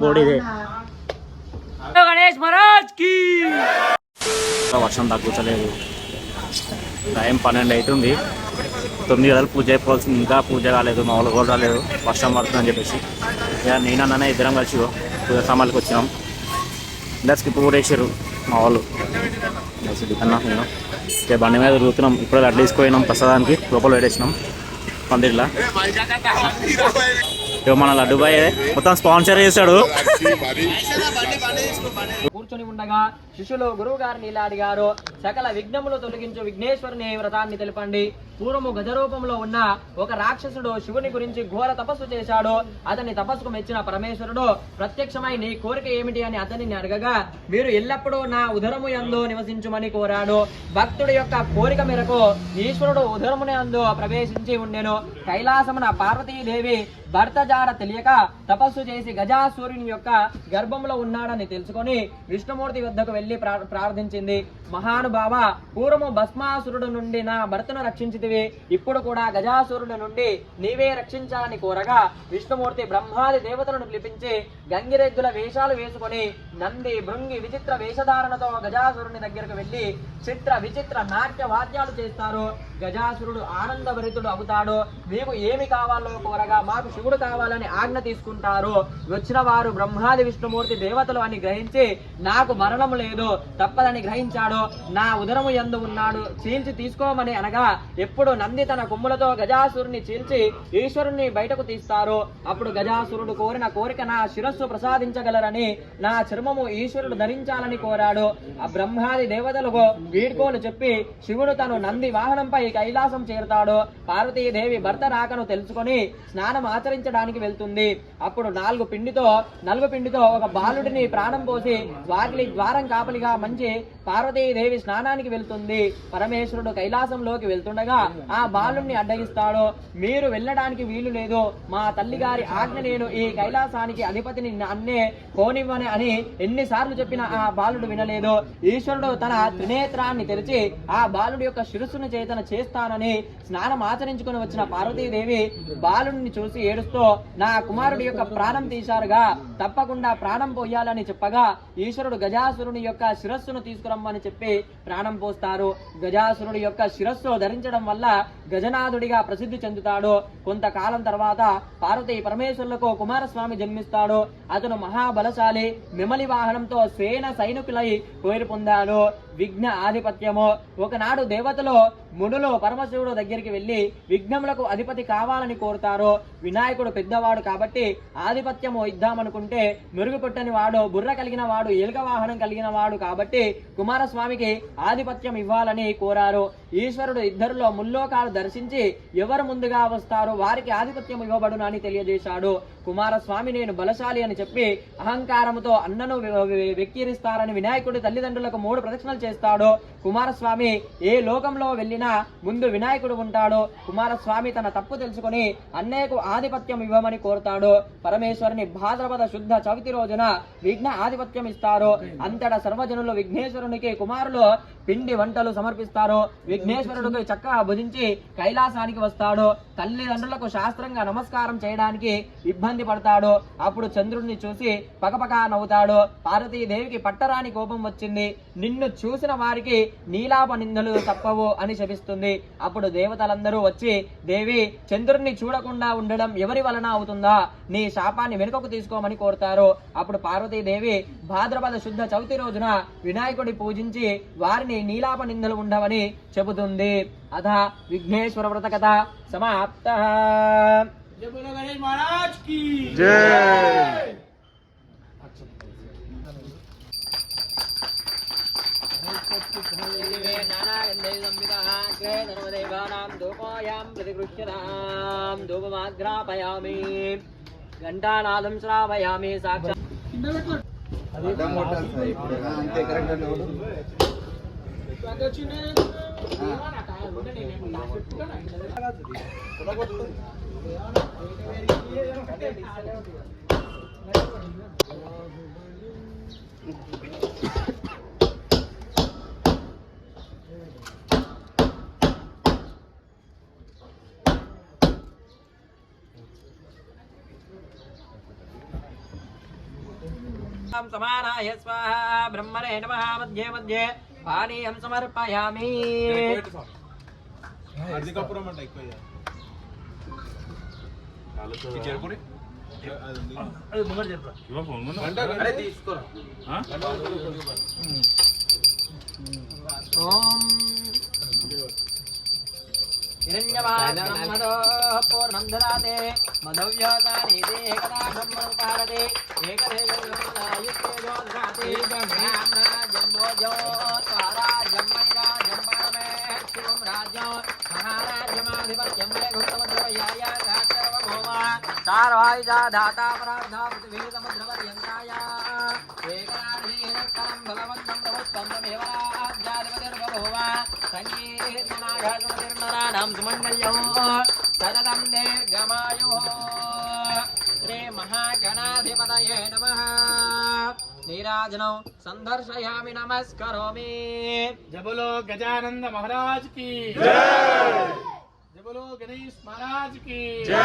గోడి ఇదే. గణేష్ మహారాజ్ కి వర్షం తగ్గుతలేదు. టైం 12 అవుతుంది. 9 గంటలు పూజ అయిపోవాల్సింది, ఇంకా పూజ కాలేదు. మా వాళ్ళు కూడా రాలేదు, వర్షం పడుతుందని చెప్పేసి. ఇక నేనన్నా ఇద్దరం కలిసి పూజ సామాన్లకు వచ్చినాం. ఇలా స్కిప్ కూడా వేసారు మా వాళ్ళు అన్నా. నేను ఇక బండి మీద తిరుగుతున్నాం. ఇప్పుడు లడ్డు తీసుకుపోయినాం ప్రసాదానికి, లోపల పెట్టేసినాం పందిరిలా. ఇక మన లడ్డు బాయ్ మొత్తం స్పాన్సర్ చేశాడు. కూర్చొని ఉండగా శిష్యులు గురువు గారిని ఇలా అడిగారు, సకల విఘ్నములు తొలగించు విఘ్నేశ్వరుని వ్రతాన్ని తెలపండి. పూర్వము గజరూపంలో ఉన్న ఒక రాక్షసుడు శివుని గురించి ఘోర తపస్సు చేశాడు. అతని తపస్సుకు మెచ్చిన పరమేశ్వరుడు ప్రత్యక్షమై నీ కోరిక ఏమిటి అని అతనిని అడగగా, మీరు ఎల్లప్పుడూ నా ఉదరము యందు నివసించుమని కోరాడు. భక్తుడి యొక్క కోరిక మేరకు ఈశ్వరుడు ఉదరముని యందు ప్రవేశించి ఉండెను. కైలాసమున పార్వతీదేవి భర్త జాడ తెలియక తపస్సు చేసి గజాసూరుని యొక్క గర్భంలో ఉన్నాడని తెలుసుకొని విష్ణుమూర్తి వద్దకు వెళ్లి ప్రార్థించింది. మహానుభావ, పూర్వము భస్మాసురుడు నుండి నా భర్తను రక్షించితివి, ఇప్పుడు కూడా గజాసురుడి నుండి నీవే రక్షించాలని కోరగా విష్ణుమూర్తి బ్రహ్మాది దేవతలను పిలిపించి గంగిరెద్దుల వేషాలు వేసుకొని నంది భృంగి విచిత్ర వేషధారణతో గజాసురుని దగ్గరకు వెళ్లి చిత్ర విచిత్ర నాట్య వాద్యాలు చేస్తారు. గజాసురుడు ఆనందభరితుడు అవుతాడు. మీకు ఏమి కావాలో కోరగా మాకు శివుడు కావాలని ఆజ్ఞ తీసుకుంటారు. వచ్చిన వారు బ్రహ్మాది విష్ణుమూర్తి దేవతలు అని గ్రహించి నాకు మరణం లేదు తప్పదని గ్రహించాడు. నా ఉదరము యందు ఉన్నాడు, చీల్చి తీసుకోమని అనగా ఎప్పుడు నంది తన కొమ్ములతో గజాసురుని చీల్చి ఈశ్వరుణ్ణి బయటకు తీస్తారు. అప్పుడు గజాసురుడు కోరిన కోరిక నా శిరస్సు ప్రసాదించగలరని నా చర్మము ఈశ్వరుడు ధరించాలని కోరాడు. ఆ బ్రహ్మాది దేవతలకు వీడ్కోలు చెప్పి శివుడు తను నంది వాహనంపై కైలాసం చేరుతాడు. పార్వతీదేవి భర్త రాకను తెలుసుకొని స్నానం ఆచరించడానికి వెళ్తుంది. అప్పుడు నలుగు పిండితో ఒక బాలుడిని ప్రాణం పోసి వాకిలి ద్వారం కాపలిగా మంచి పార్వతీదేవి స్నానానికి వెళ్తుంది. పరమేశ్వరుడు కైలాసంలోకి వెళ్తుండగా ఆ బాలుడిని అడ్డగిస్తాడు. మీరు వెళ్ళడానికి వీలు లేదు, మా తల్లి గారి ఆజ్ఞ, నేను ఈ కైలాసానికి అధిపతిని అన్నే కోనివ్వని అని ఎన్నిసార్లు చెప్పినా ఆ బాలుడు వినలేదు. ఈశ్వరుడు తన త్రినేత్రాన్ని తెరిచి ఆ బాలుడి యొక్క శిరస్సును చేతన చేస్తానని స్నానం ఆచరించుకుని వచ్చిన పార్వతీదేవి బాలుడిని చూసి ఏడుస్తూ నా కుమారుడి యొక్క ప్రాణం తీశారుగా, తప్పకుండా ప్రాణం పోయాలని చెప్పగా ఈశ్వరుడు గజాసురుని యొక్క శిరస్సును తీసుకురమ్మని చెప్పి ప్రాణం పోస్తారు. గజాసురుడి యొక్క శిరస్సు ధరించడం వల్ల గజనాథుడిగా ప్రసిద్ధి చెందుతాడు. కొంతకాలం తర్వాత పార్వతీ పరమేశ్వరులకు కుమారస్వామి జన్మిస్తాడు. అతను మహాబలశాలి, నెమలి వాహనంతో సేన సైనికులై పేరు పొందాడు. విఘ్న ఆధిపత్యము. ఒకనాడు దేవతలు మునులు పరమశివుడు దగ్గరికి వెళ్లి విఘ్నములకు అధిపతి కావాలని కోరుతారు. వినాయకుడు పెద్దవాడు కాబట్టి ఆధిపత్యము ఇద్దామనుకుంటే మెరుగుపెట్టని వాడు, బుర్ర కలిగిన వాడు, ఎలుక వాహనం కలిగిన వాడు కాబట్టి కుమారస్వామికి ఆధిపత్యం ఇవ్వాలని కోరారు. ఈశ్వరుడు ఇద్దరిలో ముల్లోకాలు దర్శించి ఎవరు ముందుగా వస్తారో వారికి ఆధిపత్యం ఇవ్వబడును అని తెలియజేశాడు. కుమారస్వామి నేను బలశాలి అని చెప్పి అహంకారముతో అన్నను వెక్కిరిస్తారని వినాయకుడి తల్లిదండ్రులకు 3 ప్రదక్షిణలు చేస్తాడు. కుమారస్వామి ఏ లోకంలో వెళ్ళినా ముందు వినాయకుడు ఉంటాడు. కుమారస్వామి తన తప్పు తెలుసుకుని అన్నయ్యకు ఆధిపత్యం ఇవ్వమని కోరుతాడు. పరమేశ్వరుని భాద్రపద శుద్ధ చవితి రోజున విఘ్న ఆధిపత్యం ఇస్తారు. అంతటా సర్వజనులు విఘ్నేశ్వరునికి కుమారులు పిండి వంటలు సమర్పిస్తారు. విఘ్నేశ్వరుడికి చక్కగా భుజించి కైలాసానికి వస్తాడు. తల్లిదండ్రులకు శాస్త్రంగా నమస్కారం చేయడానికి ఇబ్బంది పడతాడు. అప్పుడు చంద్రుడిని చూసి పకపకా నవ్వుతాడు. పార్వతీదేవికి పట్టరాని కోపం వచ్చింది. నిన్ను చూసిన వారికి నీలాప నిందలు తప్పవు అని శపిస్తుంది. అప్పుడు దేవతలందరూ వచ్చి దేవి, చంద్రుడిని చూడకుండా ఉండడం ఎవరి వలన అవుతుందా, నీ శాపాన్ని వెనుకకు తీసుకోమని కోరుతారు. అప్పుడు పార్వతీదేవి భాద్రపద శుద్ధ చవితి రోజున వినాయకుడి పూజించి వారిని నీలాప నిందలు ఉండవని చెబుతుంది. అథ విఘ్నేశ్వర వ్రత కథ సమాప్త. गणेश महाराज की जय। घंटानादं श्रावयामि साक्षात् समानाय स्वाहा ब्रह्मणे नमः मध्ये मध्ये पानीयं समर्पयामि हिरण्यवादो पूर्णं ददाते मधव्योतानि एकदा ब्रह्मोपहारते एकदेवयुक्तेजो ददाति जन्मोजो स्वराज्यं मयिराज्यं परमे शिवं राज्यं महाराज्यमाधिपत्यं मे भूतमध्रवयाय सर्वभौम चारवायुजा धाता परार्धा पृथिवी समुद्रपर्यन्ताय एकराधिनस्तरं भगवन्तं प्रभुत्वं तमेव राज्याधिपतिर्बभूव संगीर्मनाघासुमतिर्नराणां सुमङ्गल्यं सततं दीर्घमायुः श्री महागणाधिपतये नमः नीराजनौ संदर्शयामि नमस्करोमि जय बोलो गजानंद महाराज की जय। जय बोलो गणेश महाराज की जय।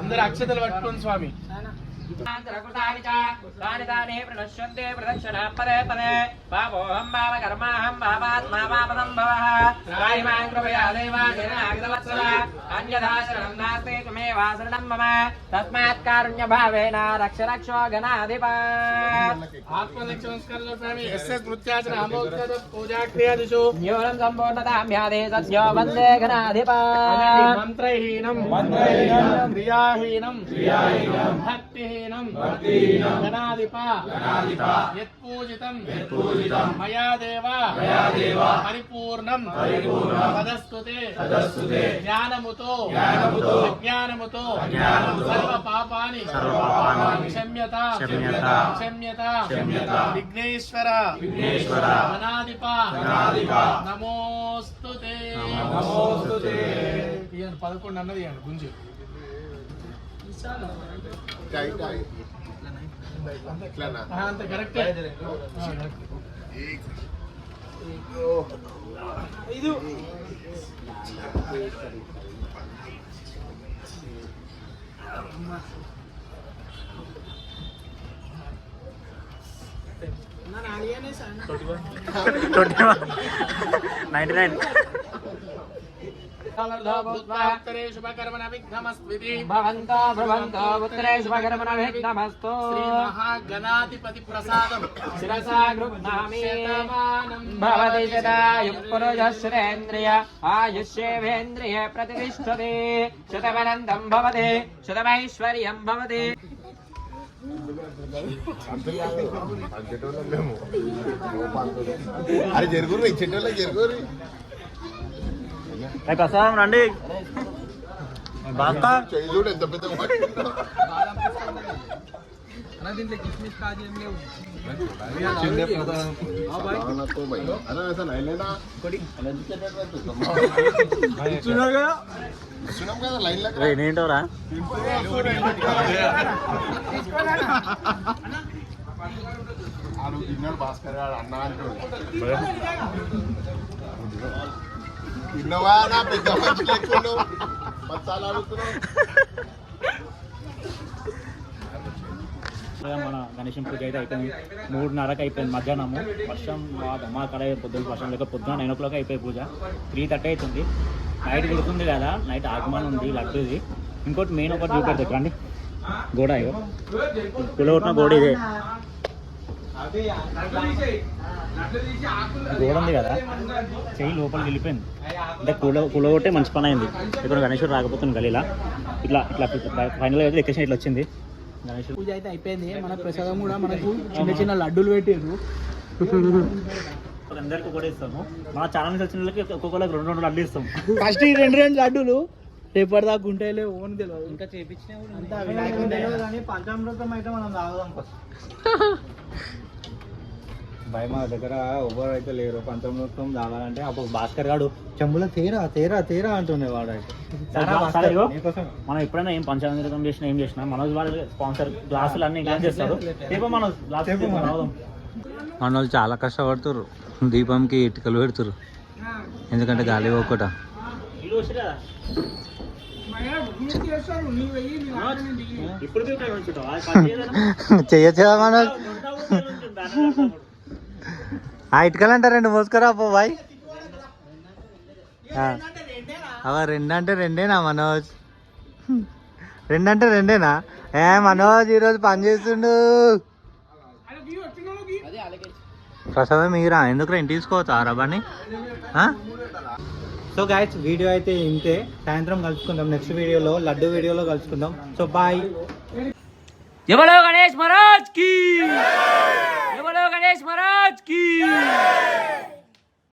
అందరు అక్షతలు పట్టుకోండి స్వామి तानि प्रणश्यन्ते प्रदक्षिणा परे परे पापोऽहं पापकर्माहं पापात्मा पापसम्भवः त्रायिमां कृपया देवादिनागतवत्सल अन्यथा शरणं नास्ति त्वमेव शरणं मम तस्मात् कारुण्यभावेन रक्ष रक्षो गणाधिपा आत्मरक्षणस्करणं स्वामी एसएस नृत्याचन अमोक्षद पूजा क्रियादिषु न्यूनं सम्पूर्णतां ध्याते सद्यो वन्दे गणाधिपा मन्त्रहीनं क्रियाहीनं भक्तिहीनं गणाधिपा यत्पूजितं मया देव परिपूर्णं तदस्तुते ज्ञानमुतो अज्ञानमुतो सर्व पापानि क्षम्यता विघ्नेश्वर गणाधिपा नमोस्तुते 11 అన్నది గుంజు అంత కరెక్ట్ ఇది महागणाधिपति प्रसादं शिरसा गृह्णामि भवति शतायुः आयुष्येवेन्द्रिय प्रतिष्ठते शतमनन्तं भवति शतमैश्वर्यं भवति అరే జరుగురు చెట్టోళ్ళకి జరుగురు ప్రసాదం రండి బాస్తా చెయ్యి చూడు ఎంత పెద్ద నేంటోరా తిన్నాడు భాస్కర్ గారు అన్న అంటాడు తిన్నవా నా పెద్ద మంచి లేకుండా మసాలా అడుగుతున్నావు మన గణేశం పూజ అయితే అయిపోయింది 3:30కి అయిపోయింది మధ్యాహ్నము వర్షం మా కడ పొద్దున్న వర్షం లేక పొద్దున 9 o'clock అయిపోయి పూజ 3:30 అవుతుంది నైట్ కుడుతుంది కదా నైట్ ఆగమనం ఉంది లడ్డూది ఇంకోటి మెయిన్ ఒకటి చూపెడతారు రండి గోడ ఇగో కులగొట్టిన గోడ ఇదే గోడ ఉంది కదా చెయ్యి లోపలికి వెళ్ళిపోయింది అంటే కులగొట్టే మంచి పని అయింది ఇక్కడ గణేశ్వరు రాకపోతుంది గలీలా ఇట్లా ఇట్లా ఫైనల్గా అయితే లొకేషన్ ఇట్లా వచ్చింది పూజ అయితే అయిపోయింది మన ప్రసాదం కూడా మనకు చిన్న చిన్న లడ్డూలు పెట్టారు అందరికి కూడా ఇస్తాము మన ఛానల్ నుంచి వచ్చిన వాళ్ళకి ఒక్కొక్కరికి 2 లడ్డూలు ఇస్తాం ఫస్ట్ ఈ 2 లడ్డూలు రేపటి దాకా ఉంటాయిలే ఓన్ తెలియదు ఇంకా చేపించిన పంచామృతం అయితే మనం తాగుదాం భయ మా దగ్గర ఎవరు అయితే లేరు పంచామృతం తాగాలంటే అప్పుడు భాస్కర్ గారు చెంబులో తేరా తేరా తేరా అంటుండే వాడు అయితే మనం ఎప్పుడైనా ఏం పంచామృతం చేసినా ఏం చేసినా మనోజ్ వాళ్ళు స్పాన్సర్ గ్లాసులు అన్ని గ్లాస్ చేస్తారు మనం మన వాళ్ళు చాలా కష్టపడుతుర్రు దీపంకి ఇటుకలు పెడుతురు ఎందుకంటే గాలి ఒక్కట ఇప్పుడు చూడండి చెయ్యొచ్చా మనోజ్ ఆ ఇటుకలంటే 2 మోసుకురా పో బాయ్ అవ 2 అంటే 2ఏనా మనోజ్ 2 అంటే 2ఏనా మనోజ్ ఈరోజు పని చేస్తుండు ప్రసాదం మీరా ఎందుకు ఇంటికి తీసుకోవచ్చా రబాని సో గైస్ వీడియో అయితే ఇంతే సాయంత్రం కలుసుకుందాం నెక్స్ట్ వీడియోలో లడ్డు వీడియోలో కలుసుకుందాం సో బాయ్ ఎవరో గణేష్ మహారాజ్ కి ఎవరో గణేష్ మహారాజ్ కి